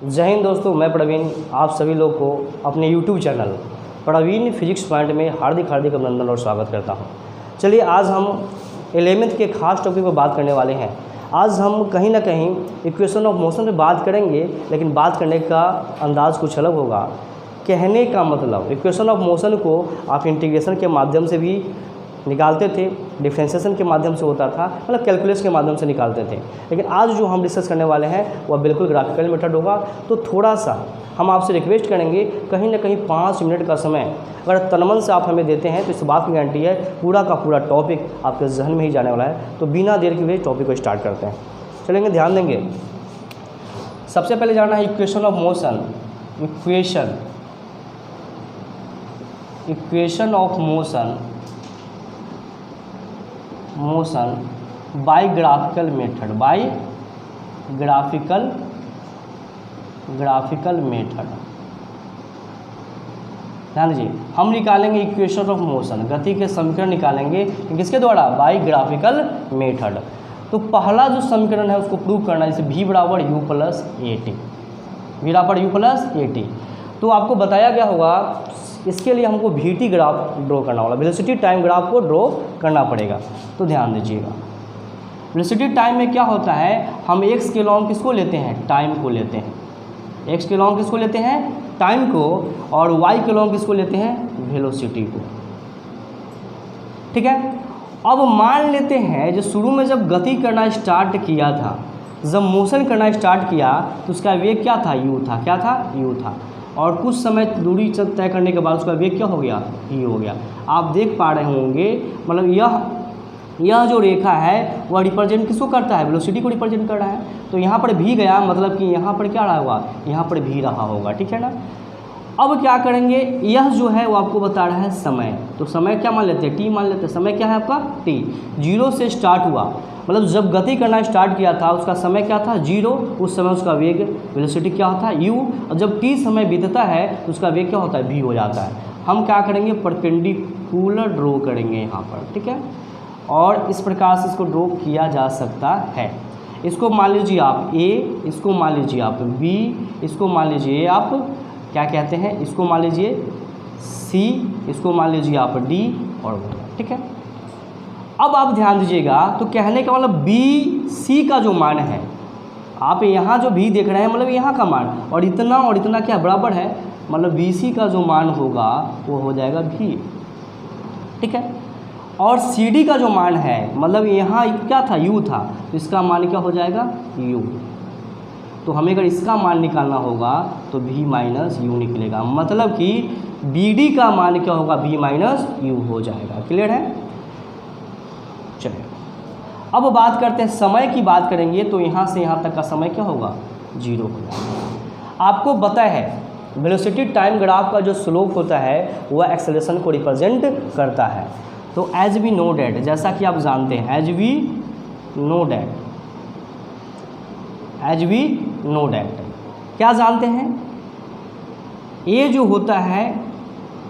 जय हिंद दोस्तों, मैं प्रवीण आप सभी लोग को अपने YouTube channel Praveen physics point में हार्दिक अभिनंदन और स्वागत करता हूं। चलिए आज हम 11th के खास टॉपिक पर बात करने वाले हैं। आज हम कहीं ना कहीं इक्वेशन ऑफ मोशन पे बात करेंगे, लेकिन बात करने का अंदाज़ कुछ अलग होगा। कहने का मतलब इक्वेशन ऑफ मोशन को आप इंटीग्रेशन के माध्यम से भी निकालते थे, डिफ्रेंशिएशन के माध्यम से होता था, मतलब कैलकुलस के माध्यम से निकालते थे। लेकिन आज जो हम डिस्कस करने वाले हैं वह बिल्कुल ग्राफिकल मेथड होगा। तो थोड़ा सा हम आपसे रिक्वेस्ट करेंगे, कहीं ना कहीं 5 मिनट का समय अगर तनमन से आप हमें देते हैं तो इस बात की गारंटी है पूरा का पूरा टॉपिक आपके जहन में ही जाने वाला है। तो बिना देर के हुए टॉपिक को स्टार्ट करते हैं। चलेंगे, ध्यान देंगे। सबसे पहले जाना है equation of motion. Equation of motion by graphical method, graphical method. ध्यान दीजिए, हम निकालेंगे इक्वेशन ऑफ मोशन, गति के समीकरण निकालेंगे किसके द्वारा? By graphical method. तो पहला जो समीकरण है उसको प्रूव करना है, जैसे v बराबर u प्लस ए टी। तो आपको बताया गया होगा इसके लिए हमको वी ग्राफ ड्रॉ करना होगा, वेलोसिटी टाइम ग्राफ को ड्रॉ करना पड़ेगा। तो ध्यान दीजिएगा, वेलोसिटी टाइम में क्या होता है, हम x के लॉन्ग किसको लेते हैं? टाइम को लेते हैं। x के लॉन्ग किसको लेते हैं? टाइम को। और y के लॉन्ग किसको लेते हैं? वेलोसिटी को। ठीक है। अब मान लेते हैं जो शुरू में जब गति करना स्टार्ट किया था, जब मोशन करना स्टार्ट किया तो उसका वेग क्या था? u था। क्या था? u था। और कुछ समय दूरी तय करने के बाद उसका वेग क्या हो गया? v हो गया। आप देख पा रहे होंगे, मतलब यह जो रेखा है वह रिप्रेजेंट किसको करता है? वेलोसिटी को रिप्रेजेंट कर रहा है। तो यहाँ पर भी गया, मतलब कि यहाँ पर क्या रहा होगा? यहाँ पर भी रहा होगा। ठीक है ना। अब क्या करेंगे, यह जो है वो आपको बता रहा है समय। तो समय क्या मान लेते हैं? t मान लेते हैं। समय क्या है आपका? t। 0 से स्टार्ट हुआ, मतलब जब गति करना स्टार्ट किया था उसका समय क्या था? 0। उस समय उसका वेग वेलोसिटी क्या होता है? u। और जब t समय बीतता है तो उसका वेग क्या होता है? v हो जाता है। हम क्या करेंगे? परपेंडिकुलर ड्रॉ करेंगे यहाँ पर। ठीक है। और इस प्रकार से इसको ड्रॉ किया जा सकता है। इसको मान लीजिए आप a, इसको मान लीजिए आप b, इसको मान लीजिए आप क्या कहते हैं, इसको मान लीजिए c, इसको मान लीजिए आप d और वगैरह। ठीक है। अब आप ध्यान दीजिएगा, तो कहने का मतलब बी सी का जो मान है, आप यहाँ जो भी देख रहे हैं मतलब यहाँ का मान, और इतना क्या बराबर है, मतलब बी सी का जो मान होगा वो हो जाएगा भी। ठीक है। और सी डी का जो मान है, मतलब यहाँ क्या था? यू था। तो इसका मान क्या हो जाएगा? यू। तो हमें अगर इसका मान निकालना होगा तो v माइनस यू निकलेगा, मतलब कि बी डी का मान क्या होगा? v माइनस यू हो जाएगा। क्लियर है? चलिए अब बात करते हैं, समय की बात करेंगे तो यहाँ से यहाँ तक का समय क्या होगा? 0 हो जाएगा। आपको पता है वेलोसिटी टाइम ग्राफ का जो स्लोप होता है वह एक्सेलरेशन को रिप्रेजेंट करता है। तो एज वी नो डैट, जैसा कि आप जानते हैं, एज वी नो डैट क्या जानते हैं? ये जो होता है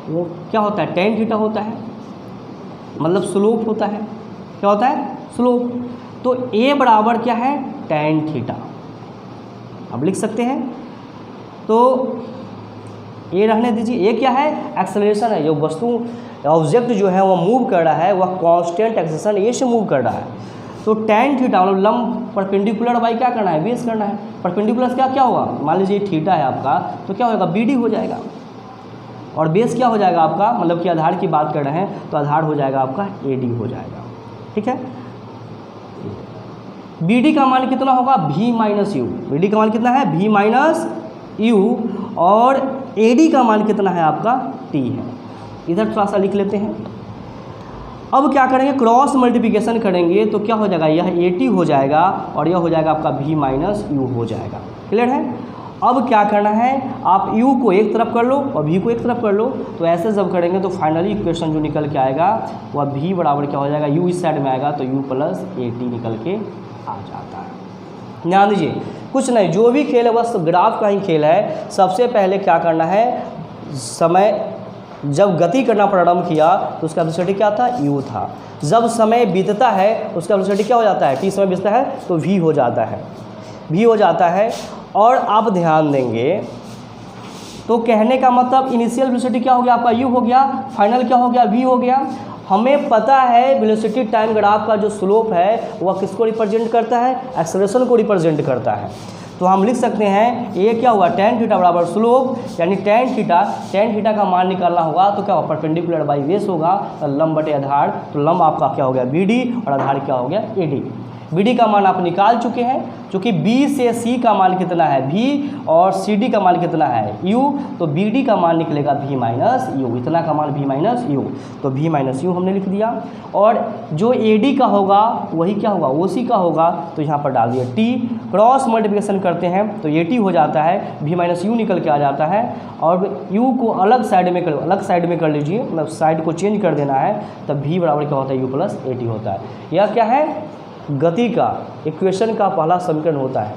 वो क्या होता है? tan थीटा होता है, मतलब स्लोप होता है। क्या होता है? स्लोप। तो a बराबर क्या है? tan theta. अब लिख सकते हैं, तो ये रहने दीजिए। a क्या है? एक्सेलरेशन है, जो वस्तु ऑब्जेक्ट जो है वो मूव कर रहा है, वह कांस्टेंट एक्सेलरेशन a से मूव कर रहा है। तो tan थीटा मतलब लंब परपेंडिकुलर बाई क्या करना है? बेस करना है। परपेंडिकुलर क्या होगा? मान लीजिए थीटा है आपका, तो क्या होगा? bd हो जाएगा। और बेस क्या हो जाएगा आपका? मतलब कि आधार की बात कर रहे हैं तो आधार हो जाएगा आपका ad हो जाएगा। ठीक है। bd का मान कितना होगा? v minus you. bd का मान कितना है? v minus you. और ad का मान कितना है आपका? t है। इधर थोड़ा सा लिख लेते हैं। अब क्या करेंगे? क्रॉस मल्टीप्लिकेशन करेंगे तो क्या हो जाएगा? यह at हो जाएगा और यह हो जाएगा आपका v माइनस यू हो जाएगा। क्लियर है? अब क्या करना है, आप u को एक तरफ कर लो और v को एक तरफ कर लो। तो ऐसे जब करेंगे तो फाइनली इक्वेशन जो निकल के आएगा वह v बराबर क्या हो जाएगा? u इस साइड में आएगा तो u प्लस ए टी निकल के आ जाता है। ध्यान दीजिए, कुछ नहीं, जो भी खेल है बस ग्राफ का ही खेल है। सबसे पहले क्या करना है, समय जब गति करना प्रारंभ किया तो उसका वेलोसिटी क्या था? u था। जब समय बीतता है उसका वेलोसिटी क्या हो जाता है? t समय बीतता है तो v हो जाता है। और आप ध्यान देंगे तो कहने का मतलब इनिशियल वेलोसिटी क्या हो गया आपका u हो गया, फाइनल क्या हो गया v हो गया। हमें पता है वेलोसिटी टाइम ग्राफ का जो स्लोप है वह किसको रिप्रेजेंट करता है, एक्सेलरेशन को रिप्रेजेंट करता है। तो हम लिख सकते हैं ये क्या हुआ tan थीटा बराबर स्लोप, यानी tan थीटा का मान निकालना होगा तो क्या होगा परपेंडिकुलर बाई बेस होगा, तो लंब बटे आधार, तो लंब आपका क्या हो गया BD और आधार क्या हो गया AD। BD का मान आप निकाल चुके हैं, क्योंकि B से C का मान कितना है V और CD का मान कितना है U, तो BD का मान निकलेगा V माइनस U, इतना का मान V माइनस U, तो V माइनस U हमने लिख दिया। और जो AD का होगा वही क्या होगा OC का होगा, तो यहाँ पर डाल दिया T, क्रॉस मल्टीप्लिकेशन करते हैं तो AT हो जाता है, V माइनस U निकल के आ जाता है, और U को अलग साइड में कर लीजिए, मतलब साइड को चेंज कर देना है, तब V बराबर क्या होता है U प्लस AT होता है। यह क्या है, गति का इक्वेशन का पहला समीकरण होता है।